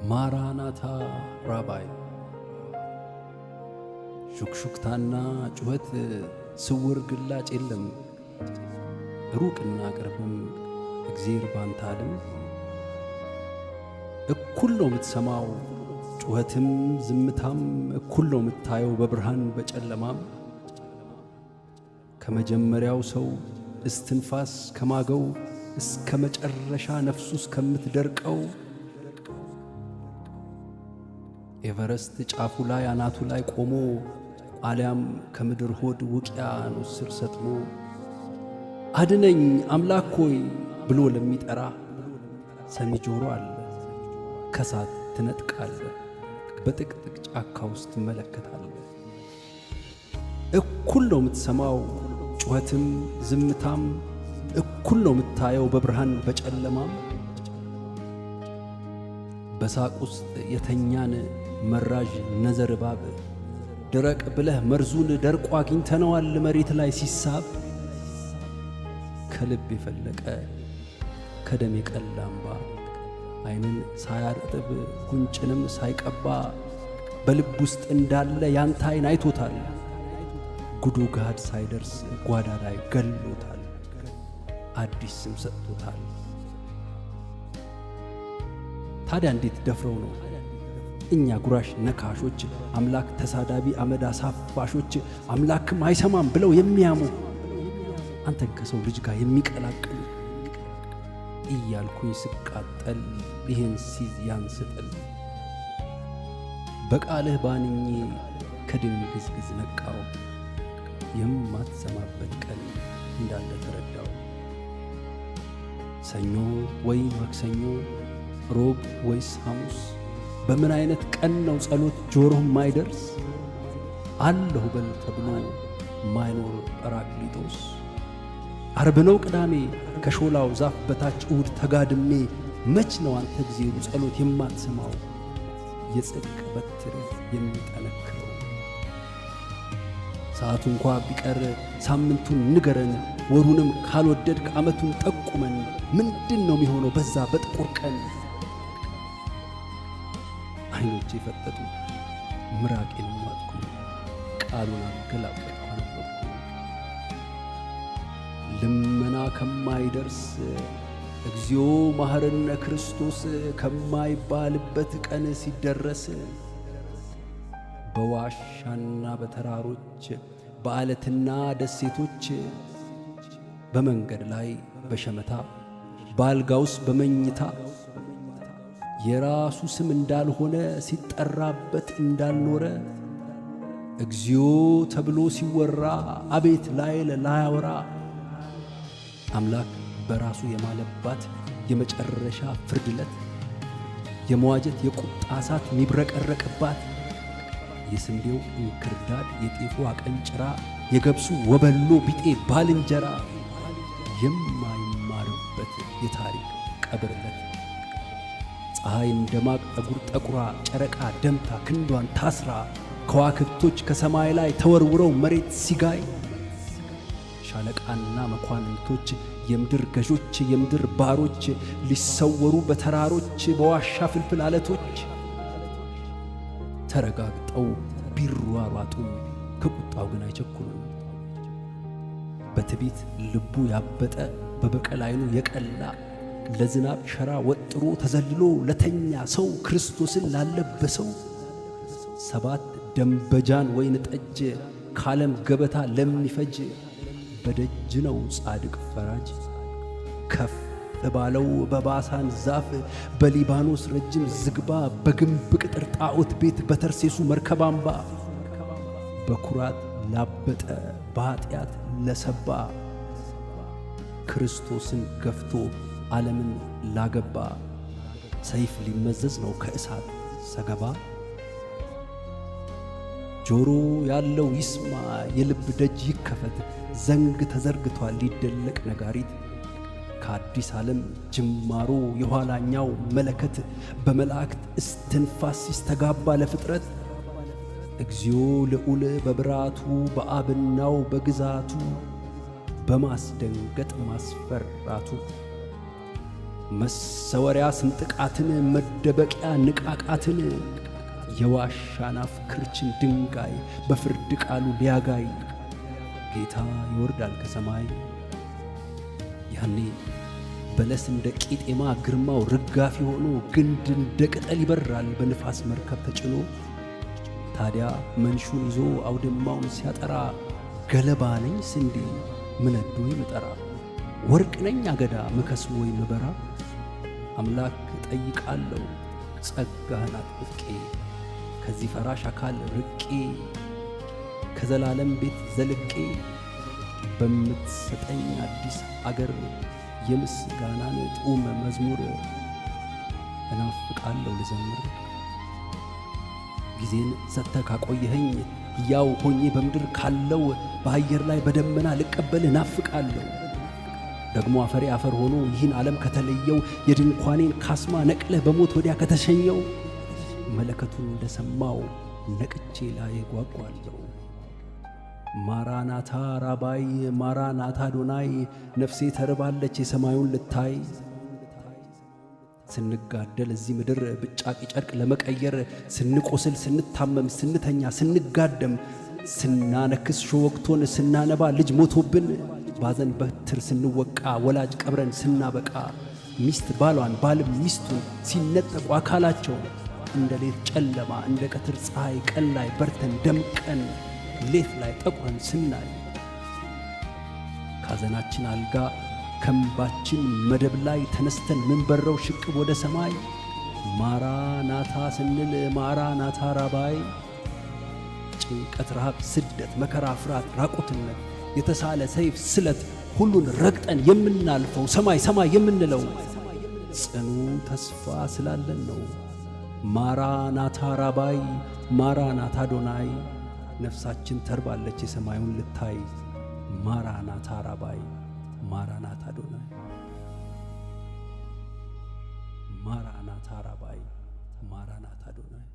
ማራናታ ራባይ ሹክሹክታና ጩኸት ስውር ግላጭ የለም ሩቅና ቅርብም እግዚአብሔር ባንተ ዓለም እኩል ነው የምትሰማው ጩኸትም ዝምታም እኩል ነው የምታየው በብርሃን በጨለማም ከመጀመሪያው ሰው እስትንፋስ ከማገው እስከ መጨረሻ ነፍሱ እስከምትደርቀው ኤቨረስት ጫፉ ላይ አናቱ ላይ ቆሞ አልያም ከምድር ሆድ ውቅያኖስ ስር ሰጥሞ አድነኝ አምላክ ሆይ ብሎ ለሚጠራ ሰሚ ጆሮ አለ። ከሳት ትነጥቃለ በጥቅጥቅ ጫካ ውስጥ ትመለከታለ። እኩል ነው የምትሰማው ጩኸትም ዝምታም እኩል ነው የምታየው በብርሃን በጨለማም በሳቅ ውስጥ የተኛን መራዥ ነዘር እባብ ድረቅ ብለህ መርዙን ደርቆ አግኝተነዋል መሬት ላይ ሲሳብ ከልብ የፈለቀ ከደም የቀላ እምባ ዓይንን ሳያርጥብ ጉንጭንም ሳይቀባ በልብ ውስጥ እንዳለ ያንተ ዓይን አይቶታል። ጉዱ ጋድ ሳይደርስ ጓዳ ላይ ገሎታል። አዲስ ስም ሰጥቶታል። ታዲያ እንዴት ደፍረው ነው እኛ ጉራሽ ነካሾች አምላክ ተሳዳቢ አመድ አሳፋሾች አምላክም አይሰማም ብለው የሚያሙ አንተን ከሰው ልጅ ጋር የሚቀላቅሉ እያልኩኝ ስቃጠል ይህን ሲዝ ያንስጥል በቃልህ ባንኜ ከድንግዝግዝ ነቃው የማትሰማበት ቀን እንዳለ ተረዳው። ሰኞ ወይ ማክሰኞ ሮብ ወይስ ሐሙስ በምን አይነት ቀን ነው ጸሎት ጆሮህ ማይደርስ አለሁ በል ተብሎ ማይኖር ጰራቅሊጦስ ዓርብ ነው ቅዳሜ ከሾላው ዛፍ በታች እሑድ ተጋድሜ መች ነው አንተ እግዚአብሔር ጸሎት የማትሰማው የጽድቅ በትር የሚጠነክረው? ሰዓቱ እንኳ ቢቀር ሳምንቱን ንገረን ወሩንም ካልወደድክ ዓመቱን ጠቁመን ምንድን ነው የሚሆነው በዛ በጥቁር ቀን? ዓይኖቼ ፈጠጡ ምራቄን ዋጥኩ ቃሉን አገላበጥኩ አነበብኩ። ልመና ከማይደርስ እግዚኦ መሐረነ ክርስቶስ ከማይባልበት ቀን ሲደረስ በዋሻና በተራሮች በዓለትና ደሴቶች በመንገድ ላይ በሸመታ በአልጋ ውስጥ በመኝታ የራሱ ስም እንዳልሆነ ሲጠራበት እንዳልኖረ እግዚኦ ተብሎ ሲወራ አቤት ላይል ላያወራ አምላክ በራሱ የማለባት የመጨረሻ ፍርድ ዕለት የመዋጀት የቁጣ እሳት የሚብረቀረቅባት የስንዴው እንክርዳድ የጤፉ አቀንጭራ የገብሱ ወበሎ ቢጤ ባልንጀራ የማይማርበት የታሪክ ቀብር ዕለት ፀሐይ እንደማቅ ጠጉር ጠቁራ ጨረቃ ደምታ ክንዷን ታስራ ከዋክብቶች ከሰማይ ላይ ተወርውረው መሬት ሲጋይ ሻለቃና መኳንንቶች የምድር ገዦች የምድር ባሮች ሊሰወሩ በተራሮች በዋሻ ፍልፍል አለቶች ተረጋግጠው ቢሯሯጡም ከቁጣው ግን አይቸኩሉም። በትዕቢት ልቡ ያበጠ በበቀል ዓይኑ የቀላ ለዝናብ ሸራ ወጥሮ ተዘልሎ ለተኛ ሰው ክርስቶስን ላለበሰው 7 ደንበጃን ወይን ጠጅ ካለም ገበታ ለሚፈጅ በደጅ ነው ጻድቅ ፈራጅ ከፍ ባለው በባሳን ዛፍ በሊባኖስ ረጅም ዝግባ በግንብ ቅጥር ጣዖት ቤት በተርሴሱ መርከብ አምባ በኩራት ላበጠ በኃጢአት ለሰባ ክርስቶስን ገፍቶ ዓለምን ላገባ ሰይፍ ሊመዘዝ ነው ከእሳት ሰገባ። ጆሮ ያለው ይስማ የልብ ደጅ ይከፈት ዘንግ ተዘርግቷል ሊደለቅ ነጋሪት ከአዲስ ዓለም ጅማሮ የኋላኛው መለከት በመላእክት እስትንፋስ ሲስተጋባ ለፍጥረት እግዚኦ ልዑል በብራቱ በአብናው በግዛቱ በማስደንገጥ ማስፈራቱ መሰወሪያ ስንጥቃትን መደበቂያ ንቃቃትን የዋሻ ናፍ ክርችን ድንጋይ በፍርድ ቃሉ ሊያጋይ ጌታ ይወርዳል ከሰማይ። ያኔ በለስ እንደ ቄጤማ ግርማው ርጋፊ ሆኖ ግንድ እንደ ቅጠል ይበራል በንፋስ መርከብ ተጭኖ። ታዲያ መንሹን ይዞ አውድማውን ሲያጠራ ገለባ ነኝ ስንዴ ምነዶ ምጠራ ወርቅ ነኝ አገዳ ምከስም ወይ ምበራ አምላክ ጠይቃለሁ ጸጋህን አጥብቄ ከዚህ ፈራሽ አካል ርቄ ከዘላለም ቤት ዘልቄ በምትሰጠኝ አዲስ አገር የምስጋናን ጡም መዝሙር እናፍቃለሁ ልዘምር። ጊዜን ሰጥተህ ካቆየኸኝ ያው ሆኜ በምድር ካለው በአየር ላይ በደመና ልቀበልህ እናፍቃለሁ። ደግሞ አፈሬ አፈር ሆኖ ይህን ዓለም ከተለየው የድንኳኔን ካስማ ነቅለህ በሞት ወዲያ ከተሸኘው መለከቱን እንደሰማው ነቅቼ ላይ ጓጓለሁ። ማራናታ ራባይ ማራናታ አዶናይ ነፍሴ ተርባለች የሰማዩን ልታይ። ስንጋደል እዚህ ምድር ብጫቂ ጨርቅ ለመቀየር ስንቆስል ስንታመም ስንተኛ ስንጋደም ስናነክስ ሾወክቶን ስናነባ ልጅ ሞቶብን ባዘን በትር ስንወቃ ወላጅ ቀብረን ስናበቃ ሚስት ባሏን ባልም ሚስቱን ሲነጠቁ አካላቸው እንደ ሌት ጨለማ እንደ ቀትር ፀሐይ ቀን ላይ በርተን ደምቀን ሌት ላይ ጠቁረን ስናይ ካዘናችን አልጋ ከምባችን መደብ ላይ ተነስተን ምንበረው ሽቅብ ወደ ሰማይ ማራናታ ስንል ማራናታ ራባይ ጭንቀት፣ ረሃብ፣ ስደት፣ መከራ፣ ፍርሃት፣ ራቁትነት የተሳለ ሰይፍ ስለት ሁሉን ረግጠን የምናልፈው ሰማይ ሰማይ የምንለው ጽኑ ተስፋ ስላለን ነው። ማራናታ ራባይ ማራናታ አዶናይ ነፍሳችን ተርባለች የሰማዩን ልታይ። ማራናታ ራባይ ማራናታ አዶናይ ማራናታ ራባይ ማራናታ አዶናይ